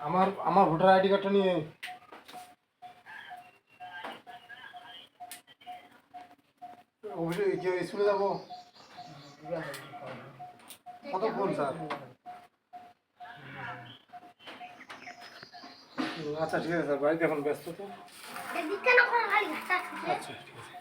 আমার আমার voter ID কার্ডটা নিয়ে অফিসে স্কুলে যাবো। কতক্ষণ স্যার? আচ্ছা ঠিক আছে স্যার, বাড়িতে এখন ব্যস্ত তো। আচ্ছা ঠিক আছে।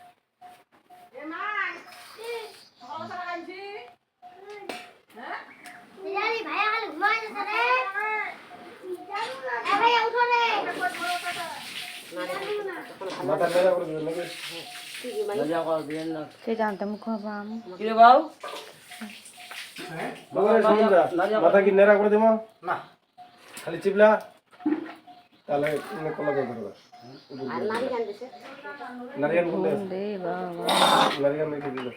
মাথা নেড়া করে দেবেন নাকি? সে জানতাম খাবাম মাথা কি নেড়া করে দেবো না, খালি চিপলা তাহলে কলা করে ধরবে। নারিয়ান বললে নারিয়ান রেখে দিল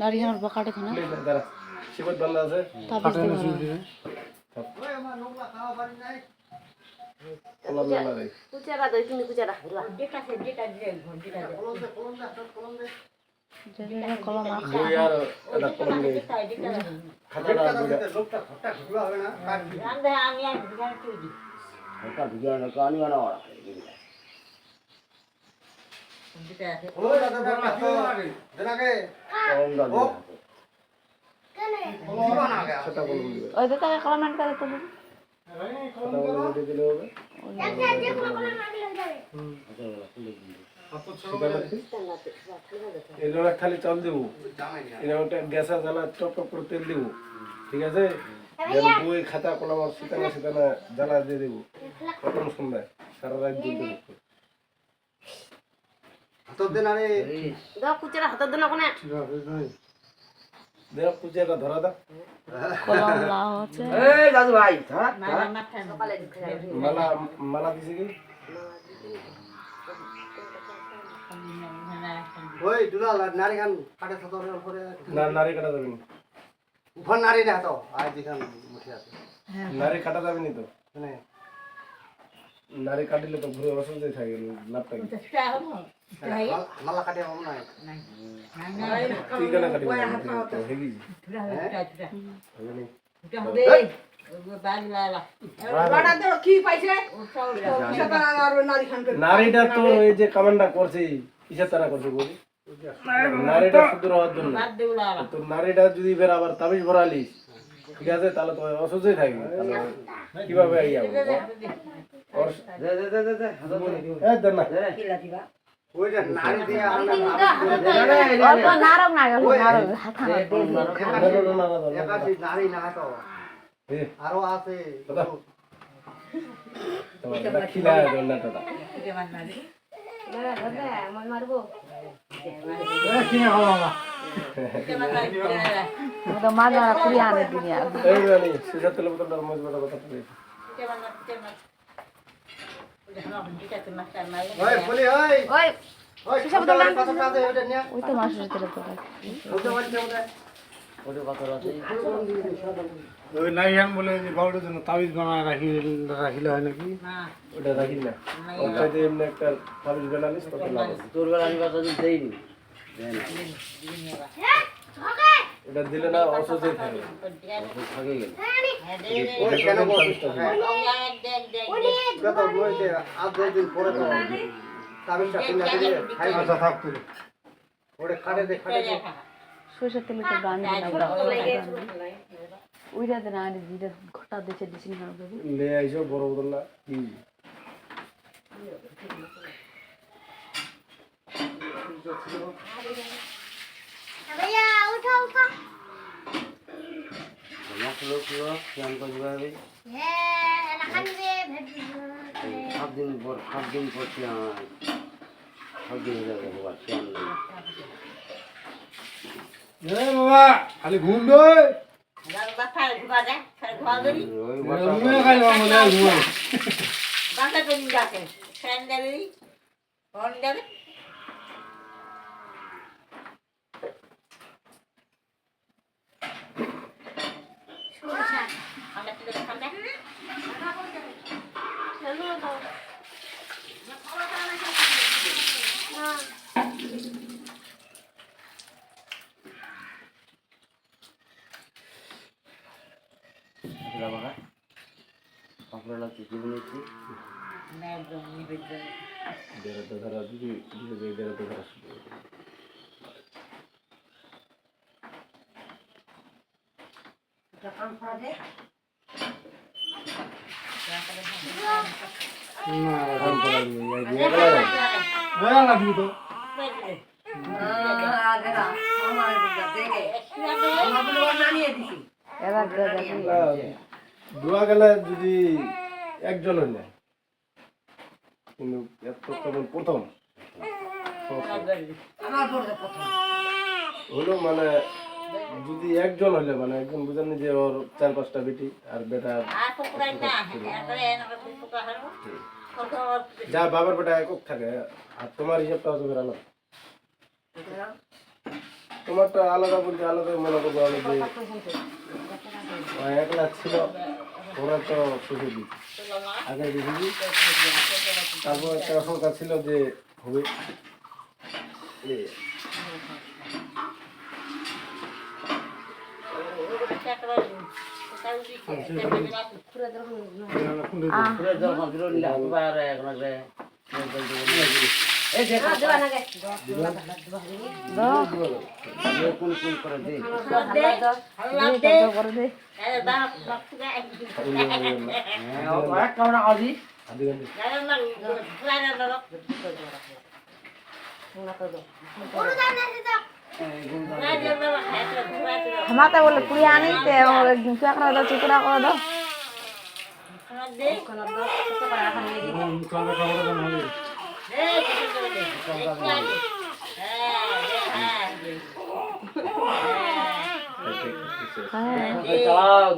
নারিহার বকাটে খানা দাঁড়া শিবত বান্ধা আছে কলা মেলা রে কলম বই আর এটা কলম নেই খাতা আর বইটা সেটা কলম দিবে ওই তো তাকে কলম আনতে তো সেটা কলম দিয়ে দিলে হবে। এগুলো খালি চাল দেবো, এটা গ্যাসে জ্বালা টপ টপ করে তেল দেবো, ঠিক আছে? বই খাতা কলম আর শীতানা শীতানা জ্বালা দিয়ে দেবো প্রথম সন্ধ্যায় সারা রাত জ্বলতে থাকবে। দেখ কুচিয়াটা ধরা দা কলম লাও আছে মালা মালা দিছে কি ওই দুলাল নারী গান কাটে সতরের উপরে না নারী কাটা যাবে না, উপর নারী না তো আজ যেখান মুঠে আছে নারী কাটা যাবে না তো, মানে নারী কাটিলে তো ঘুরে অসুবিধা থাকে লাভটা কি মালা কাটে হবে না তুই কেন কাটিবি তো হেগি নারীটা তো এই যে কামান্ডা করছে কিসের তারা করছে বলি নারীটা শুধু হওয়ার জন্য, তো নারীটা যদি বের আবার তাবিজ ভরালিস ঠিক আছে তাহলে তো অসুস্থই থাকবে, কিভাবে ইয়া ওইটা নারী দিয়ে নারক না গেল একাশি নারী না তো আরো আছে খিলা জন্নাটা মাজা কুড়ি আনে দুনিয়া এই রানী সিজা তেল বোতলটার মধ্যে বড় কথা বলি ওই বলি ওই ওই ওই সিসা বোতল আনতে কত টাকা ওটা নিয়ে ওই তো মাসের তেলে তো ওটা বাড়িতে ওটা ওই নাইহান বলে যে বাউলের জন্য তাবিজ বানায় রাখিলে হয় নাকি ওটা রাখি না ওটা যে এমনি একটা তাবিজ বানালিস তত লাভ আছে। তোর বেলা আমি কথা দেইনি এটা দিলে না অসুস্থই থাকে থাকে গেল ওই কেন বলছিস কত বলতে আজ দুই দিন পরে তো তাবিজটা কিনে দিলে খাই আচ্ছা থাক তুই ওটা কাটে দে সরষের তেলে তো গান ওইটা না যেটা ঘটা দিয়েছে ডিসিং লে আইসো বড় বোতল না কি লোক কেমন করবে সাত দিন পর সাত দিন যাবে বাবা খালি ঘুম দে সুরা বাবা আপনারা কি বলেছি বেরোতে ধরা যদি বেরোতে ধরা শুরু করে। না এখন করা যাবে না, এই বিয়ে করা যাবে না। বেড়া লাগবি তো এবার দোয়া গেলে যদি একজন হইলে কিন্তু এত কেবল প্রথম হলো মানে যদি একজন হইলে মানে একজন বুঝেন যে ওর 4-5টা বেটি আর বেটা যা বাবার বেটা একক থাকে আর তোমার হিসাবটা হচ্ছে বেড়ানো তোমারটা আলাদা বলতে আলাদা মনে করবো আমি যে একলা ছিল ওরা তো সুযোগ দিচ্ছে আগে দেখেছি তারপর একটা আশঙ্কা ছিল যে হবে কোন কোন করে দে করে দে হামাতে বলে পুরি আনিতে একদিন চাকরা দাও চিকরা করে দাও চালাও